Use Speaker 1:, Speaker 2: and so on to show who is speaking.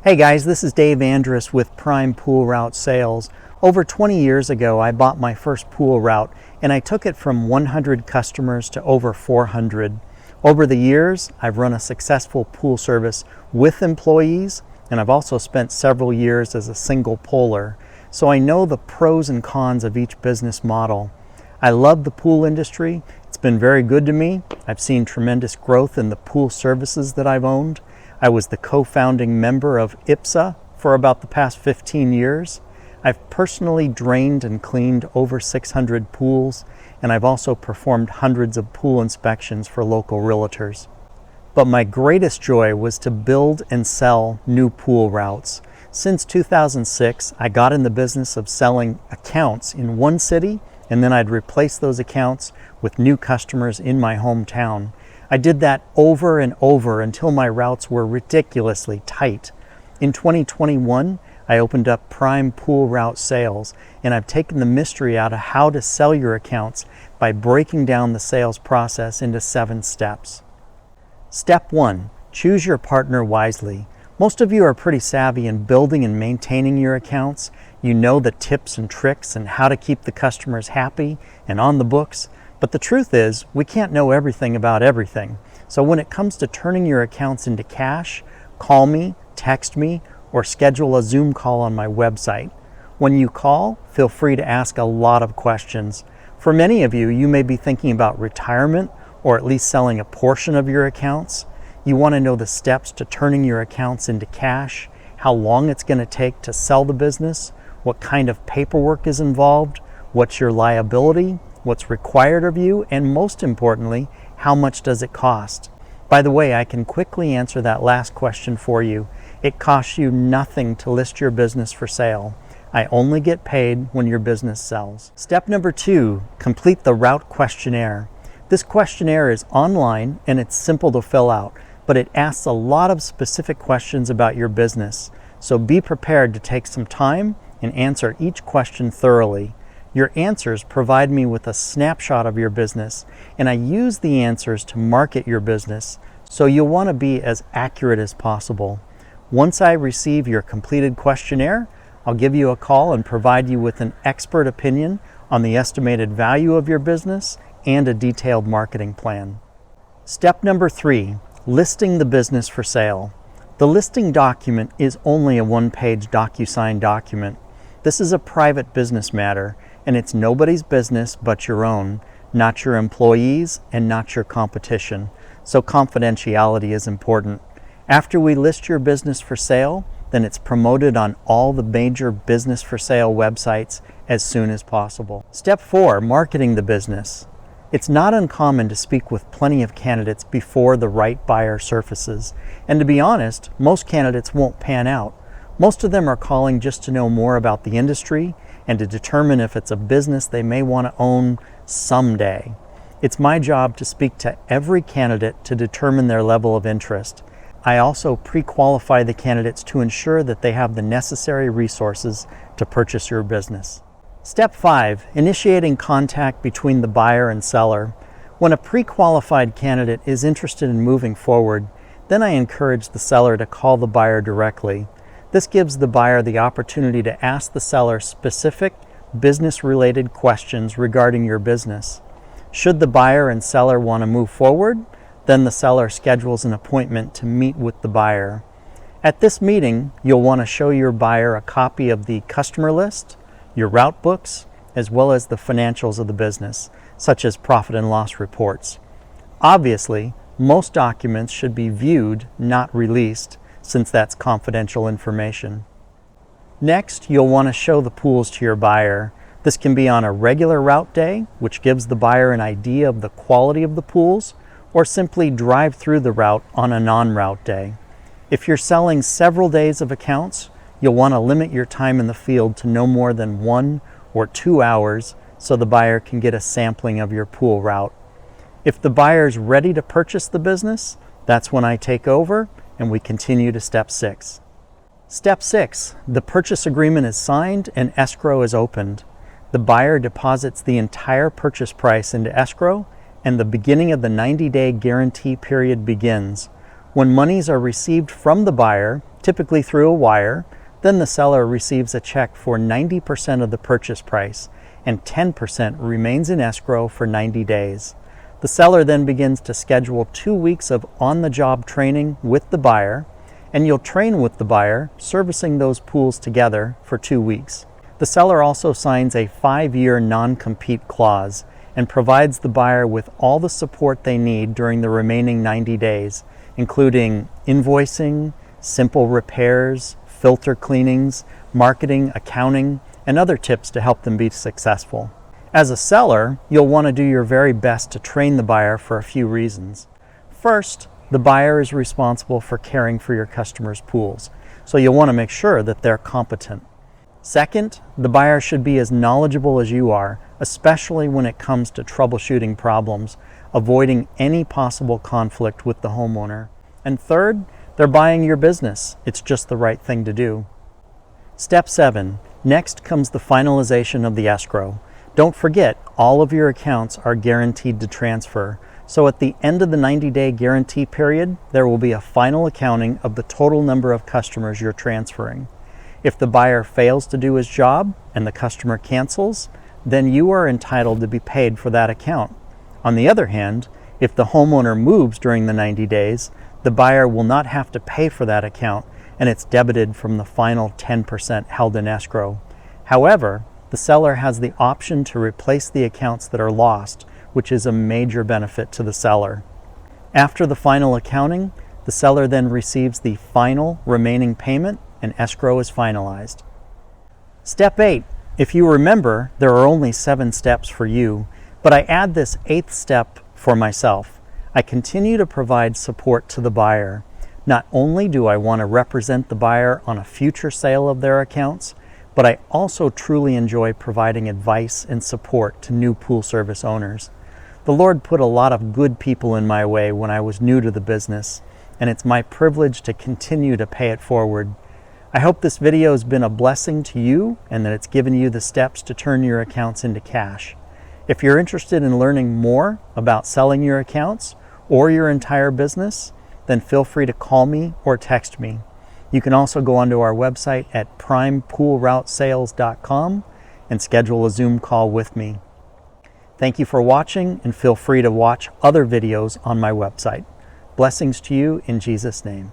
Speaker 1: Hey guys, this is Dave Andrus with Prime Pool Route Sales. Over 20 years ago, I bought my first pool route and I took it from 100 customers to over 400. Over the years, I've run a successful pool service with employees, and I've also spent several years as a single poler, so I know the pros and cons of each business model. I love the pool industry. It's been very good to me. I've seen tremendous growth in the pool services that I've owned. I was the co-founding member of IPSA for about the past 15 years. I've personally drained and cleaned over 600 pools, and I've also performed hundreds of pool inspections for local realtors. But my greatest joy was to build and sell new pool routes. Since 2006, I got in the business of selling accounts in one city, and then I'd replace those accounts with new customers in my hometown. I did that over and over until my routes were ridiculously tight. In 2021, I opened up Prime Pool Route Sales, and I've taken the mystery out of how to sell your accounts by breaking down the sales process into 7 steps. Step 1, choose your partner wisely. Most of you are pretty savvy in building and maintaining your accounts. You know the tips and tricks and how to keep the customers happy and on the books. But the truth is, we can't know everything about everything. So when it comes to turning your accounts into cash, call me, text me, or schedule a Zoom call on my website. When you call, feel free to ask a lot of questions. For many of you, you may be thinking about retirement or at least selling a portion of your accounts. You want to know the steps to turning your accounts into cash, how long it's going to take to sell the business, what kind of paperwork is involved, what's your liability, what's required of you, and most importantly, how much does it cost? By the way, I can quickly answer that last question for you. It costs you nothing to list your business for sale. I only get paid when your business sells. Step number 2, complete the route questionnaire. This questionnaire is online and it's simple to fill out, but it asks a lot of specific questions about your business. So be prepared to take some time and answer each question thoroughly. Your answers provide me with a snapshot of your business, and I use the answers to market your business, so you'll want to be as accurate as possible. Once I receive your completed questionnaire, I'll give you a call and provide you with an expert opinion on the estimated value of your business and a detailed marketing plan. Step number 3, listing the business for sale. The listing document is only a one-page DocuSign document. This is a private business matter, and it's nobody's business but your own, not your employees and not your competition. So confidentiality is important. After we list your business for sale, then it's promoted on all the major business for sale websites as soon as possible. Step 4, marketing the business. It's not uncommon to speak with plenty of candidates before the right buyer surfaces. And to be honest, most candidates won't pan out. Most of them are calling just to know more about the industry and to determine if it's a business they may want to own someday. It's my job to speak to every candidate to determine their level of interest. I also pre-qualify the candidates to ensure that they have the necessary resources to purchase your business. Step 5, initiating contact between the buyer and seller. When a pre-qualified candidate is interested in moving forward, then I encourage the seller to call the buyer directly. This gives the buyer the opportunity to ask the seller specific business-related questions regarding your business. Should the buyer and seller want to move forward, then the seller schedules an appointment to meet with the buyer. At this meeting, you'll want to show your buyer a copy of the customer list, your route books, as well as the financials of the business, such as profit and loss reports. Obviously, most documents should be viewed, not released, since that's confidential information. Next, you'll want to show the pools to your buyer. This can be on a regular route day, which gives the buyer an idea of the quality of the pools, or simply drive through the route on a non-route day. If you're selling several days of accounts, you'll want to limit your time in the field to no more than 1 or 2 hours so the buyer can get a sampling of your pool route. If the buyer's ready to purchase the business, that's when I take over and we continue to step 6. Step 6, the purchase agreement is signed and escrow is opened. The buyer deposits the entire purchase price into escrow and the beginning of the 90-day guarantee period begins. When monies are received from the buyer, typically through a wire, then the seller receives a check for 90% of the purchase price, and 10% remains in escrow for 90 days. The seller then begins to schedule 2 weeks of on-the-job training with the buyer, and you'll train with the buyer, servicing those pools together for 2 weeks. The seller also signs a 5-year non-compete clause and provides the buyer with all the support they need during the remaining 90 days, including invoicing, simple repairs, filter cleanings, marketing, accounting, and other tips to help them be successful. As a seller, you'll want to do your very best to train the buyer for a few reasons. First, the buyer is responsible for caring for your customers' pools, so you'll want to make sure that they're competent. Second, the buyer should be as knowledgeable as you are, especially when it comes to troubleshooting problems, avoiding any possible conflict with the homeowner. And third, they're buying your business. It's just the right thing to do. Step 7. Next comes the finalization of the escrow. Don't forget, all of your accounts are guaranteed to transfer. So at the end of the 90-day guarantee period, there will be a final accounting of the total number of customers you're transferring. If the buyer fails to do his job and the customer cancels, then you are entitled to be paid for that account. On the other hand, if the homeowner moves during the 90 days, the buyer will not have to pay for that account, and it's debited from the final 10% held in escrow. However, the seller has the option to replace the accounts that are lost, which is a major benefit to the seller. After the final accounting, the seller then receives the final remaining payment and escrow is finalized. Step 8. If you remember, there are only 7 steps for you, but I add this 8th step for myself. I continue to provide support to the buyer. Not only do I want to represent the buyer on a future sale of their accounts, but I also truly enjoy providing advice and support to new pool service owners. The Lord put a lot of good people in my way when I was new to the business, and it's my privilege to continue to pay it forward. I hope this video has been a blessing to you and that it's given you the steps to turn your accounts into cash. If you're interested in learning more about selling your accounts or your entire business, then feel free to call me or text me. You can also go onto our website at primepoolroutesales.com and schedule a Zoom call with me. Thank you for watching, and feel free to watch other videos on my website. Blessings to you in Jesus' name.